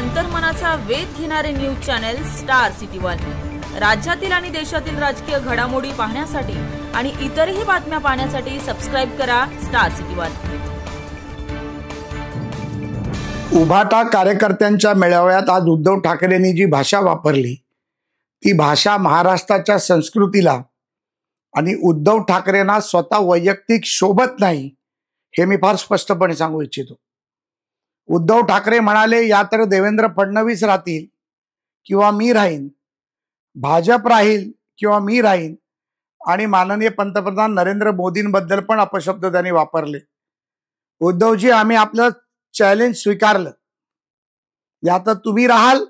अंतर्मनाचा वेध घेणारे news channel star city one. राज्यातील आणि देशातील राजकीय घडामोडी पाहण्यासाठी आणि इतरही बातम्या पाहण्यासाठी सबस्क्राइब करा स्टार सिटी वन। उभाटा कार्यकर्त्यांच्या मेळाव्यात आज उद्धव ठाकरेंनी जी भाषा वापरली ती भाषा महाराष्ट्राच्या संस्कृतीला आणि उद्धव ठाकरेंना स्वतः वैयक्तिक शोभत नाही हे मी फार स्पष्टपणे सांगू इच्छितो। उद्धव ठाकरे म्हणाले या तर देवेंद्र फडणवीस राहतील किंवा मी राहीन, भाजप राहील किंवा मी राहीन, आणि माननीय पंतप्रधान नरेंद्र मोदींबद्दल पण अपशब्द त्यांनी वापरले। उद्धवजी, आम्ही आपलं चॅलेंज स्वीकारलं, या तर तुम्ही राहाल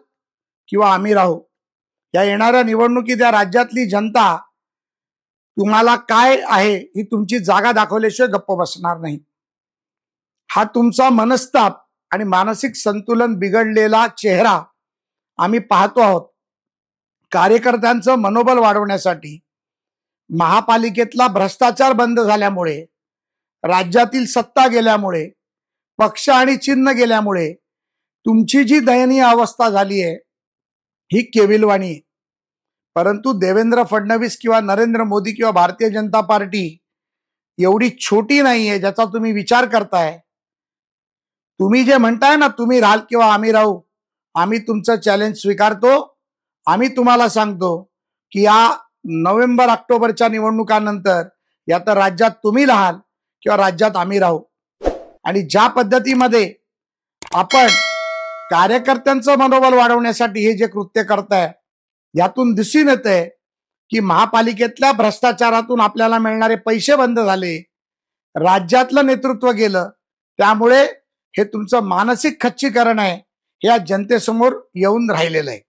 किंवा आम्ही राहू। या येणाऱ्या निवडणुकीत या राज्यातली जनता तुम्हाला काय आहे ही तुमची जागा दाखवल्याशिवाय गप्प बसणार नाही। हा तुमचा मनस्ताप आणि मानसिक संतुलन बिघडलेला चेहरा आम्ही पाहतो आहोत। कार्यकर्त्यांचं मनोबल वाढवण्यासाठी महापालिकेतला भ्रष्टाचार बंद झाल्यामुळे, राज्यातील सत्ता गेल्यामुळे, पक्ष आणि चिन्ह गेल्यामुळे तुमची जी दयनीय अवस्था झाली आहे ही केविलवाणी आहे। परंतु देवेंद्र फडणवीस किंवा नरेंद्र मोदी किंवा भारतीय जनता पार्टी एवढी छोटी नाहीये ज्याचा तुम्ही विचार करताय। तुम्ही जे म्हणताय ना, तुम्ही राहाल किंवा आम्ही राहू, आम्ही तुमचं चॅलेंज स्वीकारतो। आम्ही तुम्हाला सांगतो की या नोव्हेंबर ऑक्टोबरच्या निवडणुकांनंतर या तर राज्यात तुम्ही राहाल किंवा राज्यात आम्ही राहू। आणि ज्या पद्धतीमध्ये आपण कार्यकर्त्यांचं मनोबल वाढवण्यासाठी हे जे कृत्य करताय यातून दिसून येतंय की महापालिकेतल्या भ्रष्टाचारातून आपल्याला मिळणारे पैसे बंद झाले, राज्यातलं नेतृत्व गेलं, त्यामुळे हे तुमचं मानसिक खच्चीकरण आहे हे या जनतेसमोर येऊन राहिलेलं आहे।